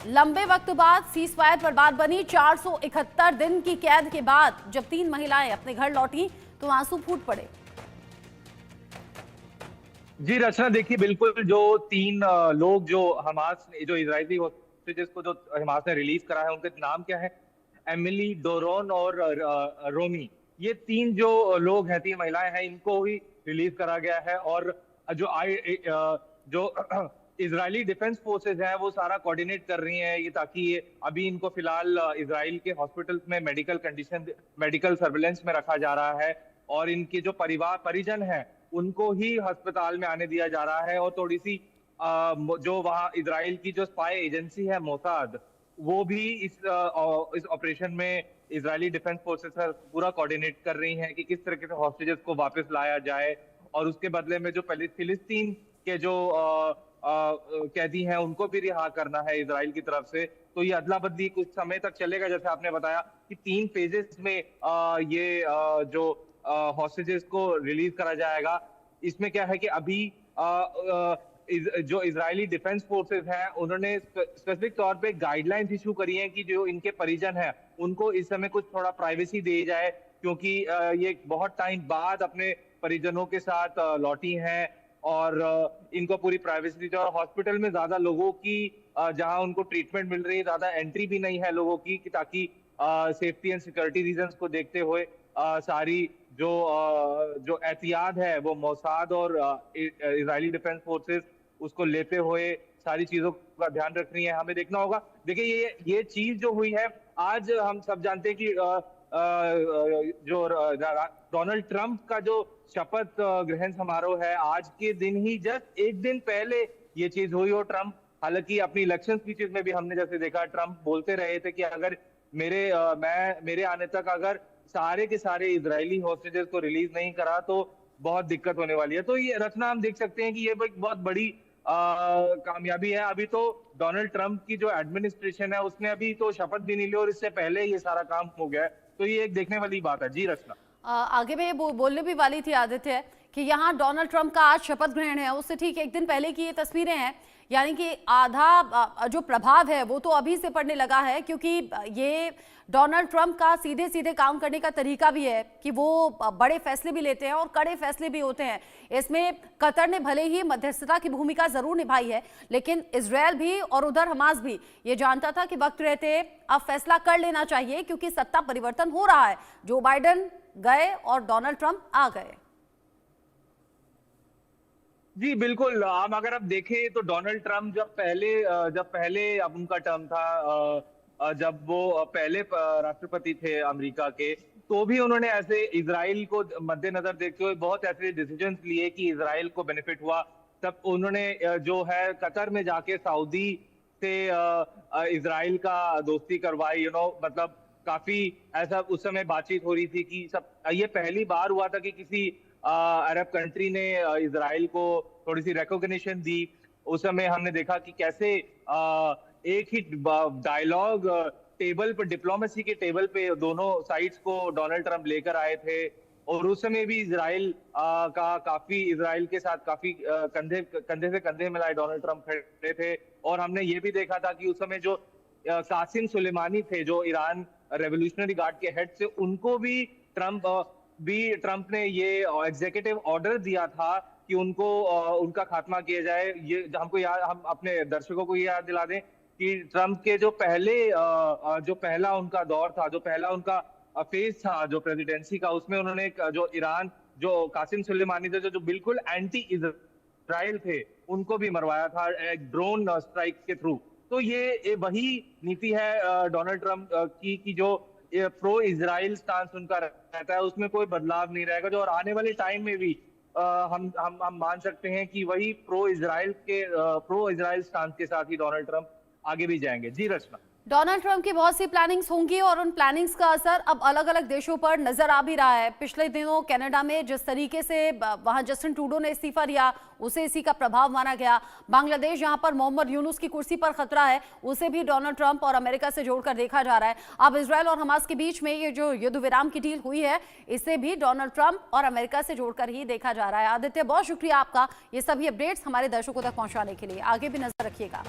लंबे वक्त बाद सीजफायर पर बात बनी। 471 दिन की कैद के बाद जब 3 महिलाएं अपने घर लौटी तो आंसू फूट पड़े। जी रचना, देखिए बिल्कुल जो 3 लोग जो हमास जो इजरायली होस्टेजेस को जो हमास ने रिलीज करा है, उनके नाम क्या है? एमिली, डोरोन और रोमी। ये 3 जो लोग हैं, 3 महिलाएं हैं, इनको ही रिलीज करा गया है। और जो जो इजरायली डिफेंस फोर्सेज हैं वो सारा कोऑर्डिनेट कर रही हैं ये, ताकि ये अभी इनको फिलहाल इजराइल के हॉस्पिटल्स में मेडिकल सर्विलेंस में रखा जा रहा है। और इनके जो परिजन हैं उनको ही अस्पताल में आने दिया जा रहा है। और थोड़ी सी जो वहाँ इजराइल की जो स्पाई एजेंसी है मोसाद, वो भी इस ऑपरेशन में इजरायली डिफेंस फोर्सेस से पूरा कोऑर्डिनेट कर रही हैं कि किस तरीके से हॉस्टेजेस को वापस लाया जाए। और उसके बदले में जो फिलिस्तीन के जो कैदी हैं उनको भी रिहा करना है इजराइल की तरफ से। तो ये अदला बदली कुछ समय तक चलेगा, जैसे आपने बताया कि 3 फेजेस में ये जो हॉस्टेजेस को रिलीज करा जाएगा। इसमें क्या है कि अभी जो इजरायली डिफेंस फोर्सेस हैं उन्होंने स्पेसिफिक तौर पे गाइडलाइंस इशू करी हैं कि जो इनके परिजन हैं उनको इस समय कुछ थोड़ा प्राइवेसी दी जाए, क्योंकि ये बहुत टाइम बाद अपने परिजनों के साथ लौटी हैं। और इनको पूरी प्राइवेसी दी जाए। और हॉस्पिटल में ज्यादा लोगों की जहां उनको ट्रीटमेंट मिल रही है, ज्यादा एंट्री भी नहीं है लोगों की, ताकि सेफ्टी एंड सिक्योरिटी रीजंस को देखते हुए सारी जो एहतियात है वो मोसाद और इजरायली डिफेंस फोर्सेस उसको लेते हुए सारी चीजों का ध्यान रख रही है। हमें देखना होगा। देखिए ये चीज जो हुई है, आज हम सब जानते हैं कि जो डोनाल्ड ट्रंप का जो शपथ ग्रहण समारोह है, आज के दिन ही जस्ट एक दिन पहले ये चीज हुई। और ट्रंप हालांकि अपनी इलेक्शन स्पीचेस में भी हमने जैसे देखा, ट्रंप बोलते रहे थे कि अगर मेरे आने तक अगर सारे के सारे इजरायली हॉस्टेजेस को रिलीज नहीं करा तो बहुत दिक्कत होने वाली है। तो ये रचना हम देख सकते हैं कि ये एक बहुत बड़ी कामयाबी है। अभी तो डोनाल्ड ट्रंप की जो एडमिनिस्ट्रेशन है उसने अभी तो शपथ भी नहीं ली और इससे पहले ये सारा काम हो गया है। तो ये एक देखने वाली बात है। जी रचना, आगे मैं ये बोलने भी वाली थी आदित्य कि यहाँ डोनाल्ड ट्रंप का आज शपथ ग्रहण है, उससे ठीक एक दिन पहले की ये तस्वीरें हैं। यानी कि आधा जो प्रभाव है वो तो अभी से पड़ने लगा है, क्योंकि ये डोनाल्ड ट्रंप का सीधे सीधे काम करने का तरीका भी है कि वो बड़े फैसले भी लेते हैं और कड़े फैसले भी होते हैं। इसमें कतर ने भले ही मध्यस्थता की भूमिका जरूर निभाई है, लेकिन इजरायल भी और उधर हमास भी ये जानता था कि वक्त रहते अब फैसला कर लेना चाहिए, क्योंकि सत्ता परिवर्तन हो रहा है। जो बाइडेन गए और डोनाल्ड ट्रंप आ गए। जी बिल्कुल। हम अगर आप देखें तो डोनाल्ड ट्रंप जब पहले अब उनका टर्म था, जब वो पहले राष्ट्रपति थे अमेरिका के, तो भी उन्होंने ऐसे इजराइल को मद्देनजर देखते हुए बहुत ऐसे डिसीजंस लिए कि इजराइल को बेनिफिट हुआ। तब उन्होंने जो है कतर में जाके सऊदी से इजराइल का दोस्ती करवाई। मतलब काफी ऐसा उस समय बातचीत हो रही थी कि सब ये पहली बार हुआ था कि किसी अरब कंट्री ने इजराइल को थोड़ी सी रिकॉग्निशन दी। उस समय हमने देखा कि कैसे एक ही डायलॉग टेबल पर, डिप्लोमेसी के टेबल पे दोनों साइड्स को डोनाल्ड ट्रंप लेकर आए थे। और उस समय भी इजराइल के साथ काफी कंधे से कंधे मिलाए डोनाल्ड ट्रंप खड़े थे। और हमने ये भी देखा था कि उस समय जो कासिम सुलेमानी थे, जो ईरान रेवोल्यूशनरी गार्ड के हेड से, उनको भी ट्रंप ने ये एग्जीक्यूटिव ऑर्डर दिया था कि उनको उनका खात्मा किया जाए। ये हम अपने दर्शकों को ये याद दिला दें कि ट्रंप के जो पहला उनका दौर था, जो पहला उनका फेज था जो प्रेसिडेंसी का, उसमें उन्होंने जो ईरान, जो कासिम सुलेमानी थे, जो बिल्कुल एंटी इजराइल थे, उनको भी मरवाया था एक ड्रोन स्ट्राइक के थ्रू। तो ये वही नीति है डोनाल्ड ट्रंप की कि जो प्रो इजराइल स्टांस उनका रहता है, उसमें कोई बदलाव नहीं रहेगा। जो और आने वाले टाइम में भी हम मान सकते हैं कि वही प्रो इजराइल स्टांस के साथ ही डोनाल्ड ट्रंप आगे भी जाएंगे। जी रचना, डोनाल्ड ट्रंप की बहुत सी प्लानिंग्स होंगी और उन प्लानिंग्स का असर अब अलग अलग देशों पर नजर आ भी रहा है। पिछले दिनों कनाडा में जिस तरीके से वहां जस्टिन ट्रूडो ने इस्तीफा दिया, उसे इसी का प्रभाव माना गया। बांग्लादेश, जहां पर मोहम्मद यूनुस की कुर्सी पर खतरा है, उसे भी डोनाल्ड ट्रंप और अमेरिका से जोड़कर देखा जा रहा है। अब इजरायल और हमास के बीच में ये जो युद्ध विराम की डील हुई है, इसे भी डोनाल्ड ट्रंप और अमेरिका से जोड़कर ही देखा जा रहा है। आदित्य, बहुत शुक्रिया आपका ये सभी अपडेट्स हमारे दर्शकों तक पहुंचाने के लिए। आगे भी नजर रखिएगा।